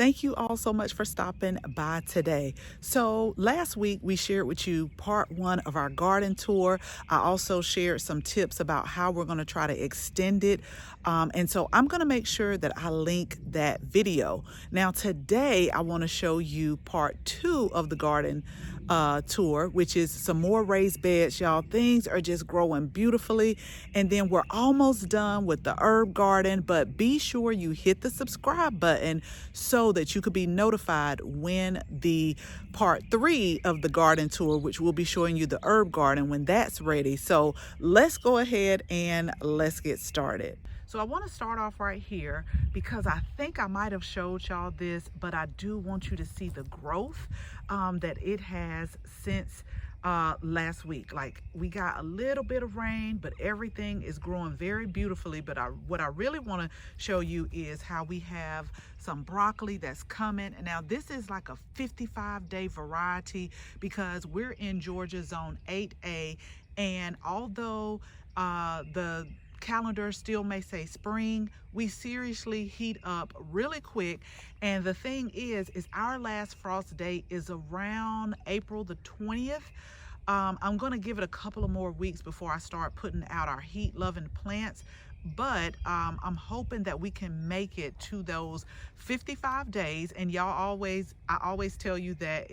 Thank you all so much for stopping by today. So last week we shared with you part one of our garden tour. I also shared some tips about how we're going to try to extend it. And so I'm going to make sure that I link that video. Now today I want to show you part two of the garden tour, which is some more raised beds, y'all. Things are just growing beautifully. And then we're almost done with the herb garden, but be sure you hit the subscribe button so that you could be notified when the part three of the garden tour, which will be showing you the herb garden, when that's ready. So let's go ahead and let's get started. So I want to start off right here because I think I might have showed y'all this, but I do want you to see the growth that it has since last week. Like, we got a little bit of rain, but everything is growing very beautifully. But what I really want to show you is how we have some broccoli that's coming. And now this is like a 55-day variety because we're in Georgia zone 8A. And although the calendar still may say spring, we seriously heat up really quick. And the thing is our last frost date is around April the 20th. I'm going to give it a couple of more weeks before I start putting out our heat loving plants, but I'm hoping that we can make it to those 55 days. And I always tell you that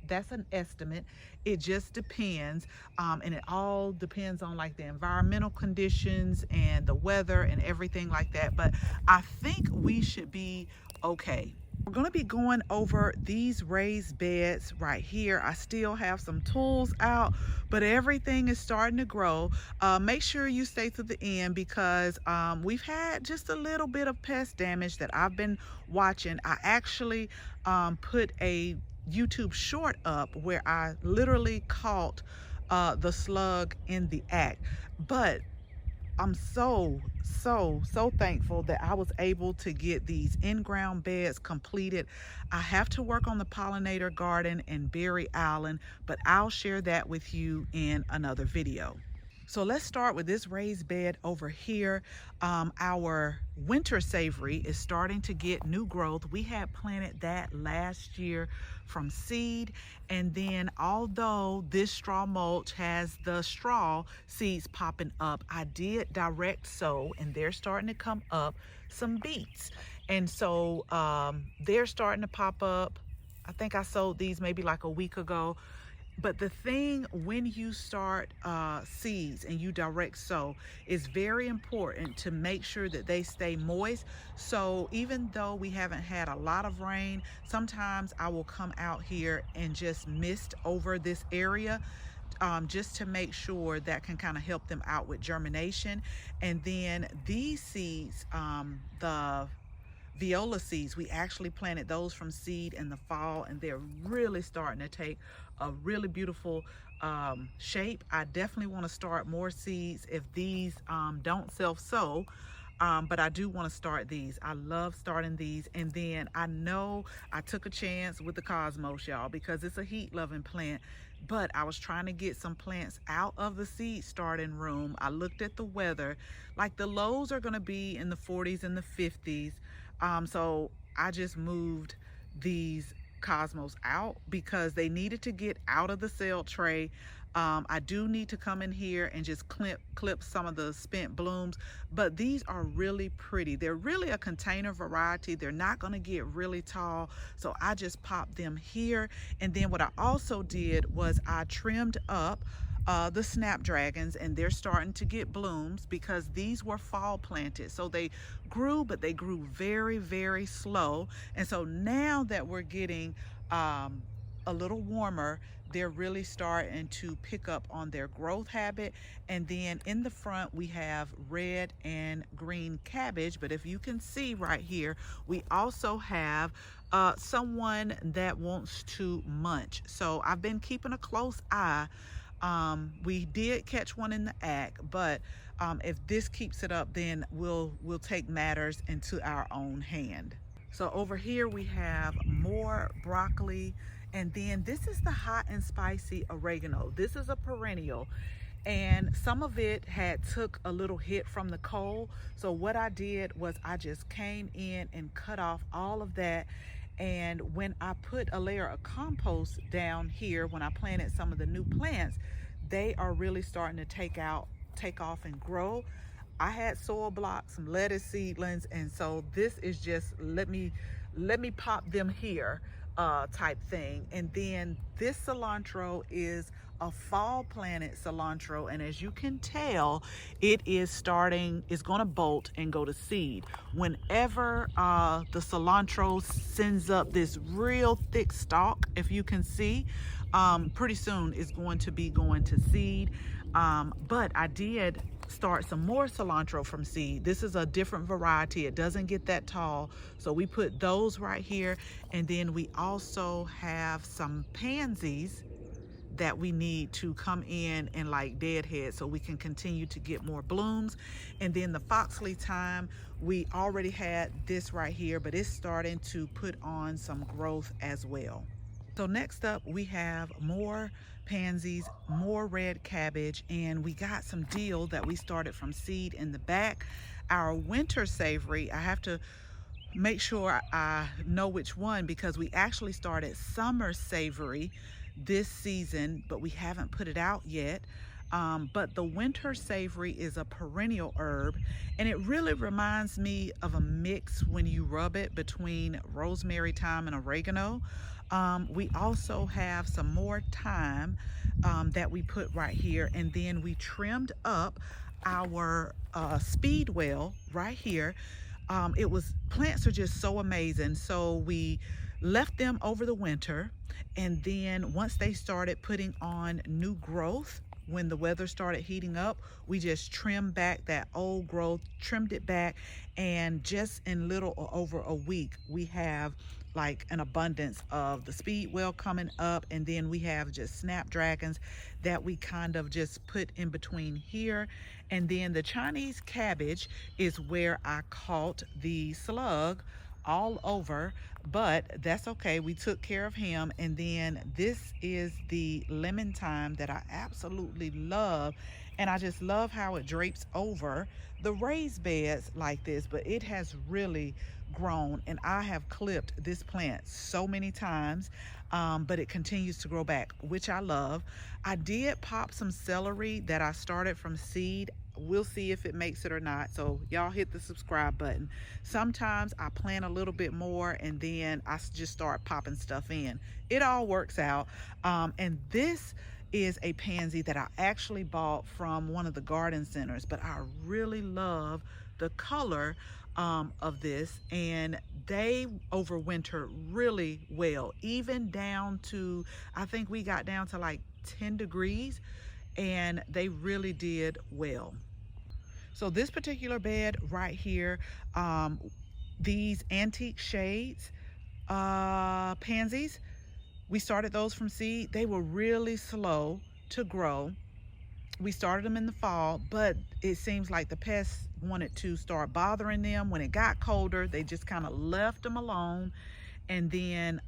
that's an estimate. It just depends, and it all depends on like the environmental conditions and the weather and everything like that. But I think we should be okay. We're going to be going over these raised beds right here. I still have some tools out, but everything is starting to grow. Make sure you stay to the end because we've had just a little bit of pest damage that I've been watching. I actually put a YouTube short up where I literally caught the slug in the act. But I'm so thankful that I was able to get these in-ground beds completed. I have to work on the pollinator garden in Berry Island, but I'll share that with you in another video. So let's start with this raised bed over here. Our winter savory is starting to get new growth. We had planted that last year from seed, and then although this straw mulch has the straw seeds popping up, I did direct sow, and they're starting to come up some beets. And so they're starting to pop up. I think I sowed these maybe like a week ago. But the thing when you start seeds and you direct sow is very important to make sure that they stay moist. So even though we haven't had a lot of rain, sometimes I will come out here and just mist over this area just to make sure that can kind of help them out with germination. And then these seeds, the viola seeds, we actually planted those from seed in the fall, and they're really starting to take a really beautiful shape. I definitely want to start more seeds if these don't self-sow, but I do want to start these. I love starting these. And then I know I took a chance with the cosmos, y'all, because it's a heat loving plant, but I was trying to get some plants out of the seed starting room. I looked at the weather, like the lows are going to be in the 40s and the 50s. So I just moved these cosmos out because they needed to get out of the cell tray. I do need to come in here and just clip some of the spent blooms, but these are really pretty. They're really a container variety. They're not going to get really tall, so I just popped them here. And then what I also did was I trimmed up the snapdragons, and they're starting to get blooms because these were fall planted. So they grew, but they grew very, very slow. And so now that we're getting a little warmer, they're really starting to pick up on their growth habit. And then in the front, we have red and green cabbage. But if you can see right here, we also have someone that wants to munch. So I've been keeping a close eye. We did catch one in the act, but if this keeps it up, then we'll take matters into our own hand. So over here we have more broccoli, and then this is the hot and spicy oregano. This is a perennial, and some of it had took a little hit from the cold. So what I did was I just came in and cut off all of that, And when I put a layer of compost down here, when I planted some of the new plants, they are really starting to take off and grow. I had soil blocks, some lettuce seedlings, and so this is just let me pop them here type thing. And then this cilantro is a fall planted cilantro, and as you can tell, it's going to bolt and go to seed. Whenever the cilantro sends up this real thick stalk, if you can see, pretty soon it's going to be going to seed. But I did start some more cilantro from seed. This is a different variety. It doesn't get that tall. So we put those right here. And then we also have some pansies that we need to come in and like deadhead so we can continue to get more blooms. And then the foxley thyme, we already had this right here, but it's starting to put on some growth as well. So next up, we have more pansies, more red cabbage, and we got some dill that we started from seed in the back. Our winter savory, I have to make sure I know which one, because we actually started summer savory this season, but we haven't put it out yet. But the winter savory is a perennial herb, and it really reminds me of a mix when you rub it between rosemary, thyme, and oregano. We also have some more thyme that we put right here, and then we trimmed up our speedwell right here. Plants are just so amazing. So we left them over the winter, and then once they started putting on new growth, when the weather started heating up, we just trimmed back that old growth, trimmed it back, and just in little over a week, we have like an abundance of the speedwell coming up. And then we have just snapdragons that we kind of just put in between here. And then the Chinese cabbage is where I caught the slug all over, but that's okay. We took care of him. And then this is the lemon thyme that I absolutely love. And I just love how it drapes over the raised beds like this, but it has really grown, and I have clipped this plant so many times, but it continues to grow back, which I love. I did pop some celery that I started from seed. We'll see if it makes it or not, so y'all hit the subscribe button. Sometimes I plant a little bit more and then I just start popping stuff in. It all works out. And this is a pansy that I actually bought from one of the garden centers, but I really love the color of this, and they overwinter really well, even down to, I think we got down to like 10 degrees, and they really did well. So this particular bed right here, these antique shades pansies, we started those from seed. They were really slow to grow. We started them in the fall, but it seems like the pests wanted to start bothering them. When it got colder, they just kind of left them alone, and then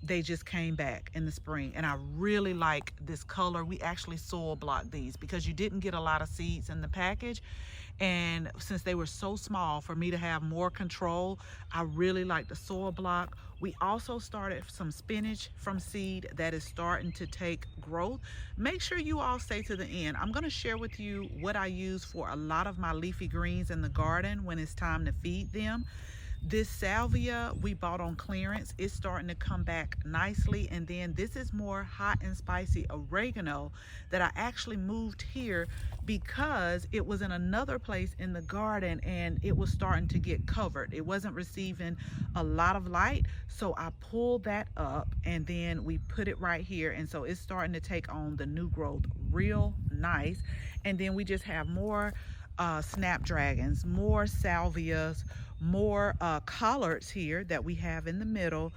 they just came back in the spring. And I really like this color. We actually soil blocked these because you didn't get a lot of seeds in the package, and since they were so small, for me to have more control, I really like the soil block. We also started some spinach from seed that is starting to take growth. Make sure you all stay to the end. I'm going to share with you what I use for a lot of my leafy greens in the garden when it's time to feed them. This salvia we bought on clearance, it's starting to come back nicely. And then this is more hot and spicy oregano that I actually moved here because it was in another place in the garden and it was starting to get covered. It wasn't receiving a lot of light, so I pulled that up and then we put it right here, and so it's starting to take on the new growth real nice. And then we just have more snapdragons, more salvias, more collards here that we have in the middle.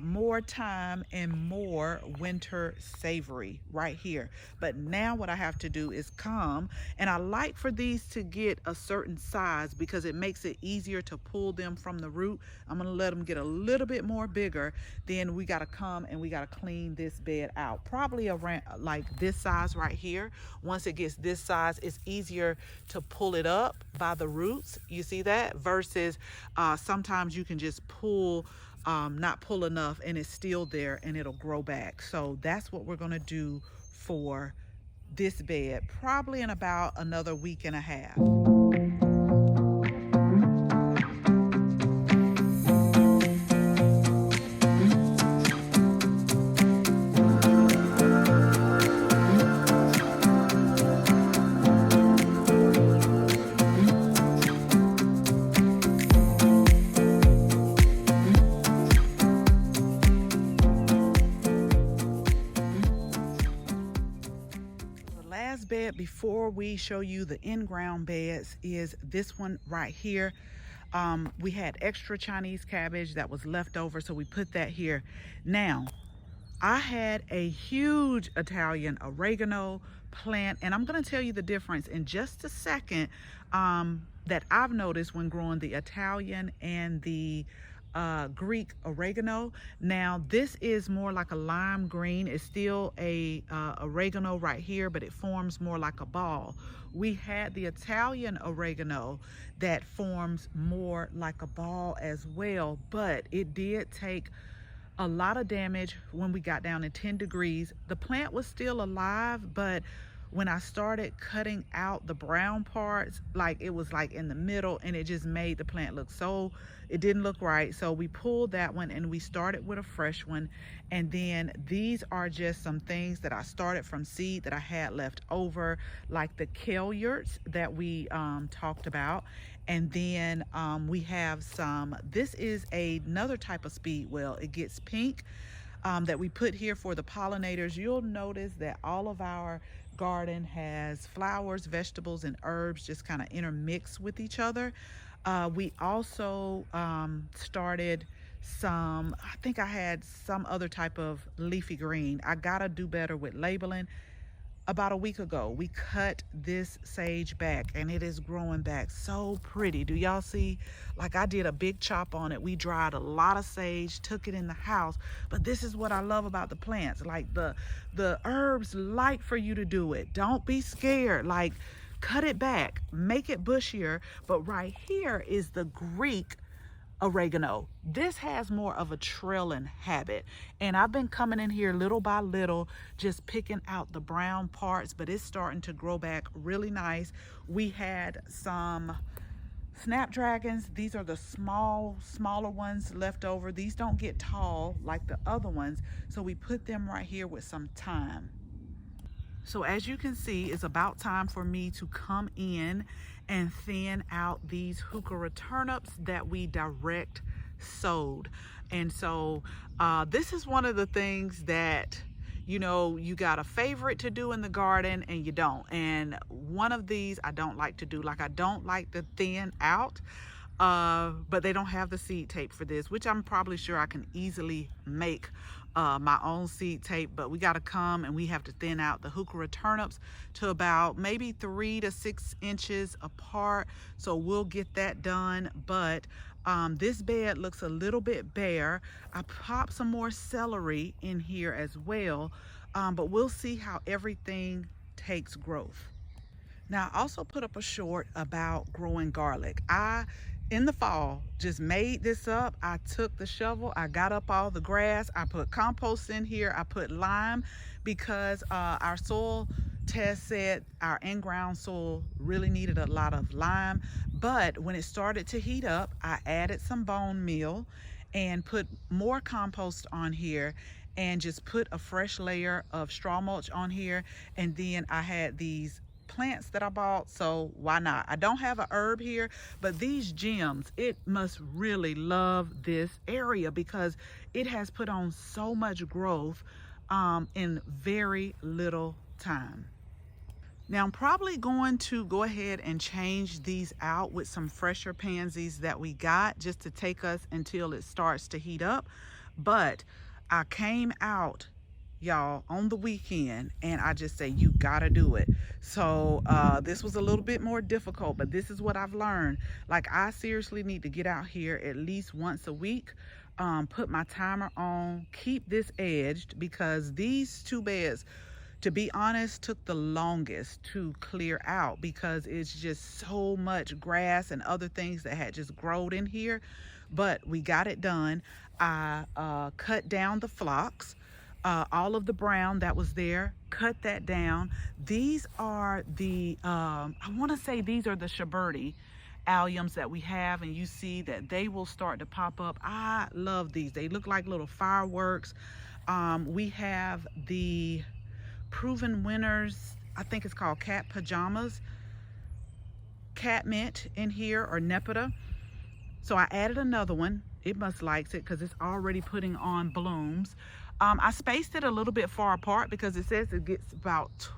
more time and more winter savory right here. But now what I have to do is come, and I like for these to get a certain size because it makes it easier to pull them from the root. I'm gonna let them get a little bit more bigger. Then we gotta come and we gotta clean this bed out. Probably around like this size right here. Once it gets this size, it's easier to pull it up by the roots. You see that? Versus sometimes you can just pull not pull enough and it's still there and it'll grow back. So that's what we're gonna do for this bed, probably in about another week and a half. Bed before we show you the in-ground beds is this one right here. We had extra Chinese cabbage that was left over, so we put that here. Now I had a huge Italian oregano plant, and I'm going to tell you the difference in just a second, that I've noticed when growing the Italian and the Greek oregano. Now this is more like a lime green. It's still a oregano right here, but it forms more like a ball. We had the Italian oregano that forms more like a ball as well, but it did take a lot of damage when we got down to 10 degrees. The plant was still alive, but when I started cutting out the brown parts, like it was like in the middle, and it just made the plant look so, it didn't look right. So we pulled that one and we started with a fresh one. And then these are just some things that I started from seed that I had left over, like the kale yurts that we talked about. And then we have some, this is another type of speedwell. It gets pink, that we put here for the pollinators. You'll notice that all of our garden has flowers, vegetables, and herbs just kind of intermixed with each other. We also started some, I think I had some other type of leafy green. I gotta do better with labeling. About a week ago, we cut this sage back and it is growing back so pretty. Do y'all see? Like, I did a big chop on it. We dried a lot of sage, took it in the house. But this is what I love about the plants. Like, the herbs like for you to do it. Don't be scared. Like, cut it back, make it bushier. But right here is the Greek oregano. This has more of a trailing habit, and I've been coming in here little by little just picking out the brown parts, but it's starting to grow back really nice. We had some snapdragons. These are the smaller ones left over. These don't get tall like the other ones, so we put them right here with some thyme. So as you can see, it's about time for me to come in and thin out these heuchera turnips that we direct sowed. And so this is one of the things that, you know, you got a favorite to do in the garden and you don't. And one of these I don't like to do. Like, I don't like to thin out, but they don't have the seed tape for this, which I'm probably sure I can easily make my own seed tape. But we got to come and we have to thin out the heuchera turnips to about maybe 3 to 6 inches apart. So we'll get that done. But this bed looks a little bit bare. I popped some more celery in here as well, but we'll see how everything takes growth. Now, I also put up a short about growing garlic. In the fall, just made this up. I took the shovel, I got up all the grass, I put compost in here, I put lime, because our soil test said our in-ground soil really needed a lot of lime. But when it started to heat up, I added some bone meal and put more compost on here and just put a fresh layer of straw mulch on here. And then I had these plants that I bought, so why not? I don't have a herb here, but these gems, it must really love this area because it has put on so much growth in very little time. Now I'm probably going to go ahead and change these out with some fresher pansies that we got, just to take us until it starts to heat up. But I came out, y'all, on the weekend, and I just say, you gotta do it. So this was a little bit more difficult, but this is what I've learned. Like, I seriously need to get out here at least once a week, put my timer on, keep this edged, because these two beds, to be honest, took the longest to clear out because it's just so much grass and other things that had just grown in here. But we got it done. I cut down the phlox, all of the brown that was there, cut that down. These are the, I want to say these are the Shaberti alliums that we have, and you see that they will start to pop up. I love these. They look like little fireworks. We have the proven winners, I think it's called cat pajamas, cat mint in here, or nepeta. So I added another one. It must likes it because it's already putting on blooms. I spaced it a little bit far apart because it says it gets about,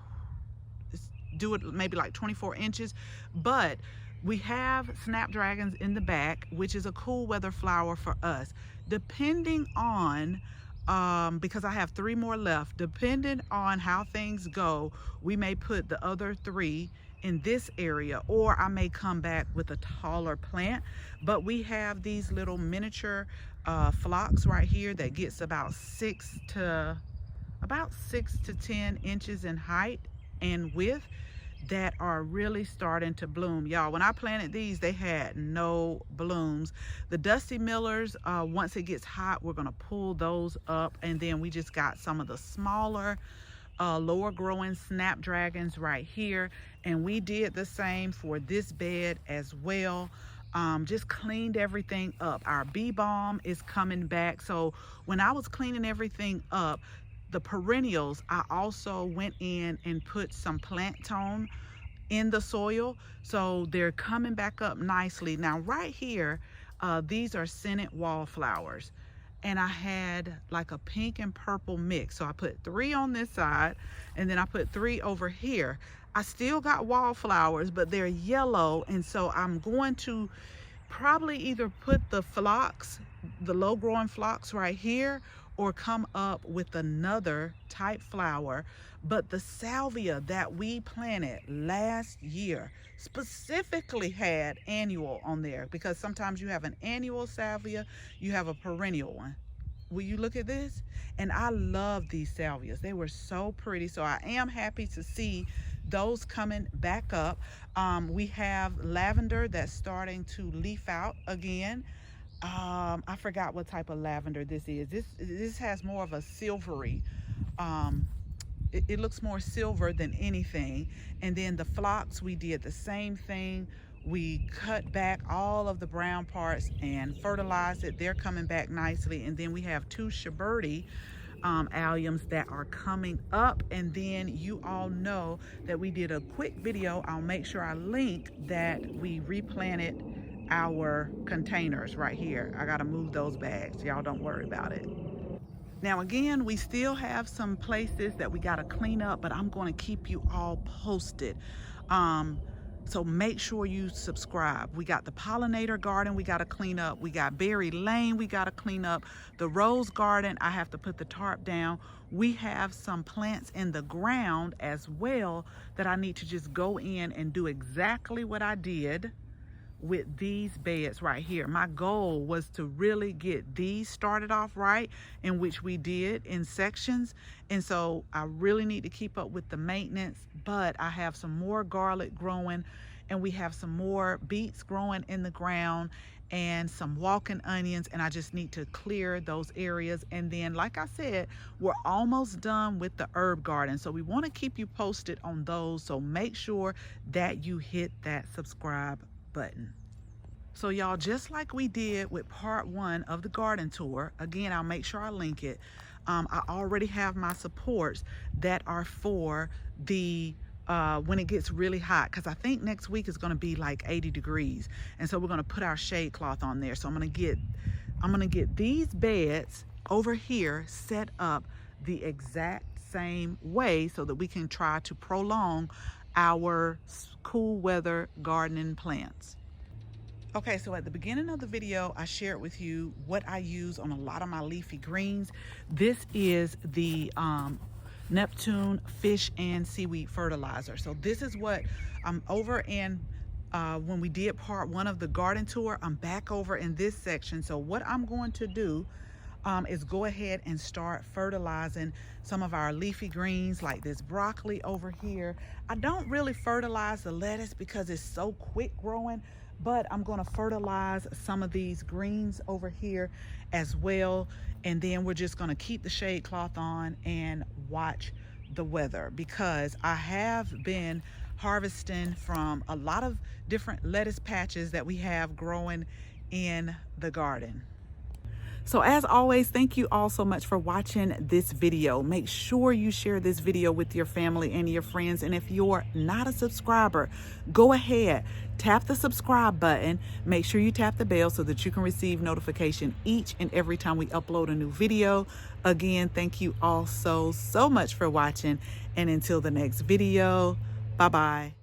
do it maybe like 24 inches, but we have snapdragons in the back, which is a cool weather flower for us. Depending on, because I have 3 more left, depending on how things go, we may put the other 3 in this area, or I may come back with a taller plant. But we have these little miniature phlox right here that gets about 6 to 10 inches in height and width, that are really starting to bloom. Y'all, when I planted these, they had no blooms. The Dusty Millers, once it gets hot, we're gonna pull those up, and then we just got some of the smaller lower growing snapdragons right here, and we did the same for this bed as well. Just cleaned everything up. Our bee balm is coming back. So when I was cleaning everything up, the perennials, I also went in and put some plant tone in the soil, so they're coming back up nicely. Now right here, these are scented wallflowers, and I had like a pink and purple mix. So I put 3 on this side, and then I put 3 over here. I still got wallflowers, but they're yellow, and so I'm going to probably either put the phlox, the low growing phlox right here, or come up with another type flower. But the salvia that we planted last year specifically had annual on there, because sometimes you have an annual salvia, you have a perennial one. Will you look at this? And I love these salvias. They were so pretty. So I am happy to see those coming back up. We have lavender that's starting to leaf out again. I forgot what type of lavender this is. This has more of a silvery, it looks more silver than anything. And then the phlox, we did the same thing. We cut back all of the brown parts and fertilized it. They're coming back nicely. And then we have 2 Shaberti alliums that are coming up. And then you all know that we did a quick video. I'll make sure I link that we replanted our containers right here. I gotta move those bags. Y'all don't worry about it. Now again, we still have some places that we gotta clean up, but I'm gonna keep you all posted. So make sure you subscribe. We got the pollinator garden we gotta clean up. We got Berry Lane we gotta clean up. The rose garden, I have to put the tarp down. We have some plants in the ground as well that I need to just go in and do exactly what I did with these beds right here. My goal was to really get these started off right, in which we did in sections. And so I really need to keep up with the maintenance, but I have some more garlic growing, and we have some more beets growing in the ground, and some walking onions, and I just need to clear those areas. And then, like I said, we're almost done with the herb garden, so we want to keep you posted on those. So make sure that you hit that subscribe button. So y'all, just like we did with part 1 of the garden tour, again, I'll make sure I link it. I already have my supports that are for the when it gets really hot, because I think next week is going to be like 80 degrees, and so we're going to put our shade cloth on there. So I'm going to get these beds over here set up the exact same way so that we can try to prolong our cool weather gardening plants. Okay, so at the beginning of the video, I shared with you what I use on a lot of my leafy greens. This is the Neptune fish and seaweed fertilizer. So this is what I'm over in. When we did part 1 of the garden tour, I'm back over in this section. So what I'm going to do is go ahead and start fertilizing some of our leafy greens, like this broccoli over here. I don't really fertilize the lettuce because it's so quick growing, but I'm going to fertilize some of these greens over here as well. And then we're just going to keep the shade cloth on and watch the weather, because I have been harvesting from a lot of different lettuce patches that we have growing in the garden. So as always, thank you all so much for watching this video. Make sure you share this video with your family and your friends. And if you're not a subscriber, go ahead, tap the subscribe button. Make sure you tap the bell so that you can receive notification each and every time we upload a new video. Again, thank you all so much for watching. And until the next video, bye-bye.